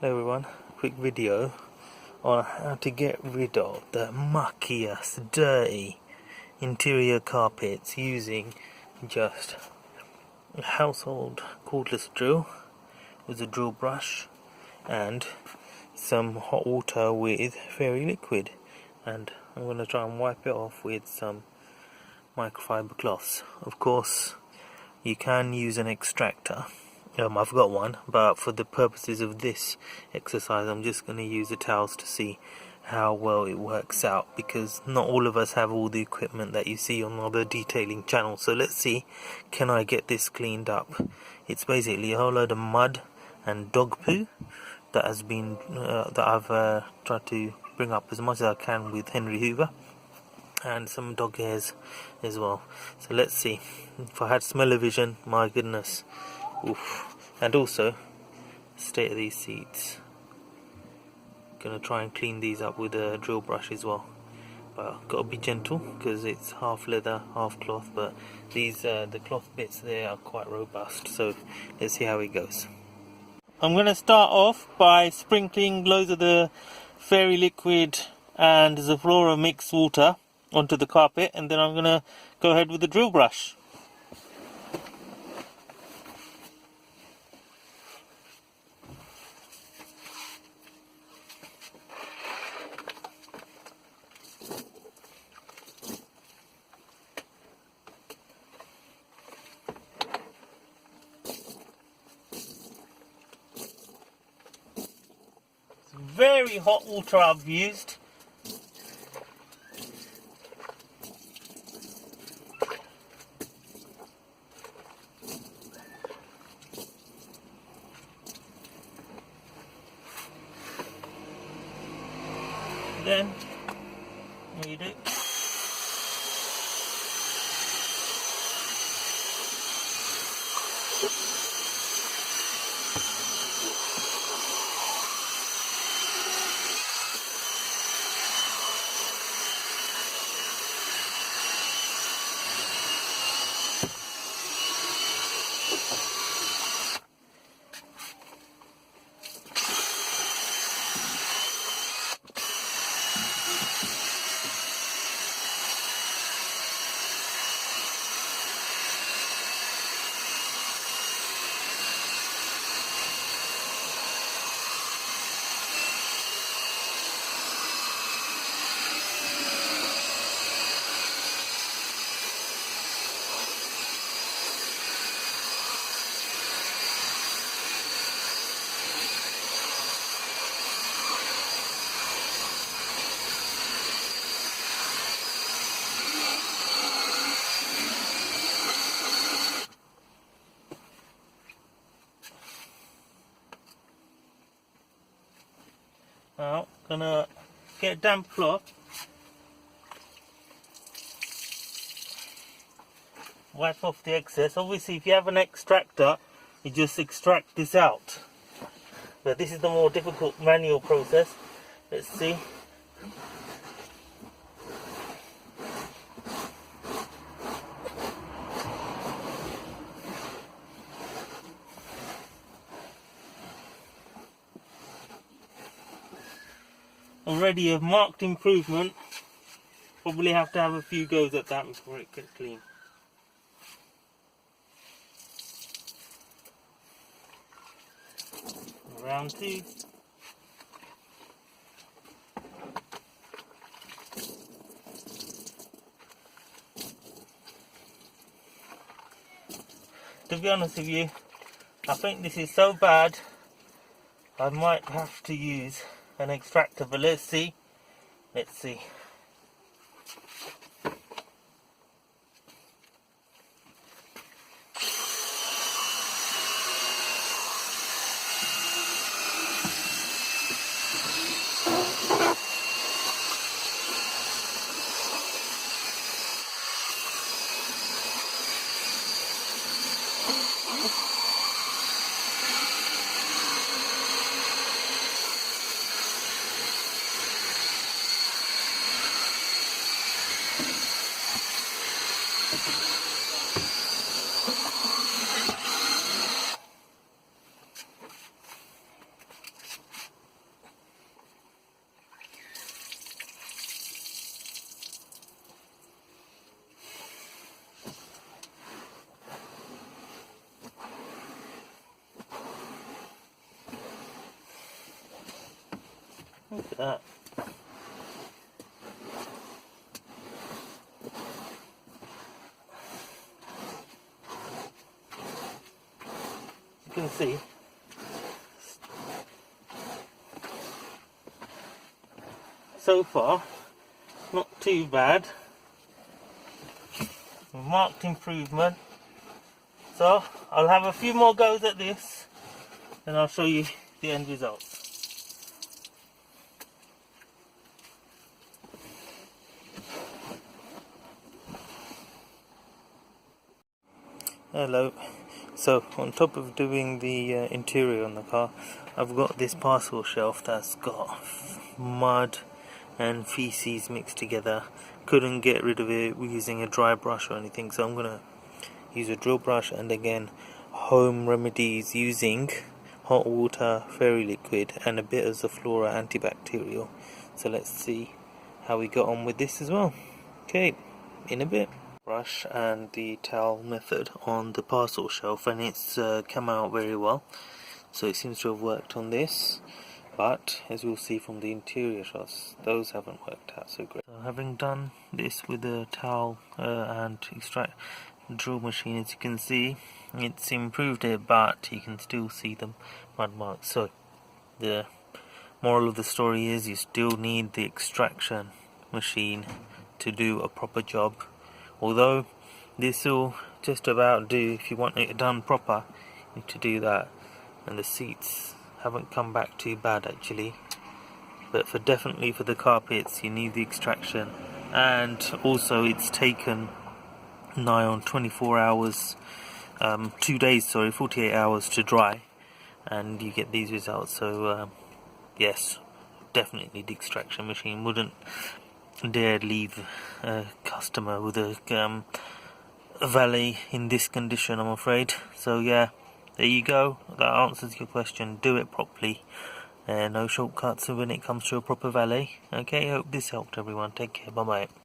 Hello everyone, quick video on how to get rid of the muckiest, dirty interior carpets using just a household cordless drill with a drill brush and some hot water with fairy liquid, and I'm going to try and wipe it off with some microfiber cloths. Of course you can use an extractor. I've got one, but for the purposes of this exercise I'm just going to use the towels to see how well it works out, because not all of us have all the equipment that you see on other detailing channels. So let's see, can I get this cleaned up? It's basically a whole load of mud and dog poo that has been that I've tried to bring up as much as I can with Henry Hoover, and some dog hairs as well. So let's see. If I had smell-o-vision, my goodness. Oof. And also, state of these seats. Gonna try and clean these up with a drill brush as well. But gotta be gentle because it's half leather, half cloth. But these the cloth bits there are quite robust. So let's see how it goes. I'm gonna start off by sprinkling loads of the fairy liquid and Zaflora mixed water onto the carpet, and then I'm gonna go ahead with the drill brush. Very hot water I've used. Then what you do, now gonna get a damp cloth, wipe off the excess. Obviously if you have an extractor you just extract this out, but this is the more difficult manual process. Let's see. Already a marked improvement. Probably have to have a few goes at that before it gets clean. Round two. To be honest with you, I think this is so bad I might have to use an extractor, but let's see. Let's see. Look at that. You can see so far not too bad. Marked improvement. So I'll have a few more goes at this and I'll show you the end results. Hello. So on top of doing the interior on the car, I've got this parcel shelf that's got mud and feces mixed together. Couldn't get rid of it using a dry brush or anything, so I'm gonna use a drill brush and again home remedies using hot water, fairy liquid and a bit of Zoflora antibacterial. So let's see how we got on with this as well. Okay, in a bit. Brush and the towel method on the parcel shelf, and it's come out very well, so it seems to have worked on this, but as you'll see from the interior shots, those haven't worked out so great. So having done this with the towel and extract drill machine, as you can see it's improved it, but you can still see the mud marks. So the moral of the story is you still need the extraction machine to do a proper job. Although this will just about do if you want it done proper, you need to do that. And the seats haven't come back too bad actually, but definitely for the carpets you need the extraction. And also it's taken nigh on 24 hours, 2 days, sorry, 48 hours to dry, and you get these results. So yes, definitely the extraction machine. Wouldn't dare leave a customer with a Valet in this condition, I'm afraid. So yeah, there you go, that answers your question. Do it properly, no shortcuts when it comes to a proper Valet. Okay, hope this helped everyone. Take care, bye bye.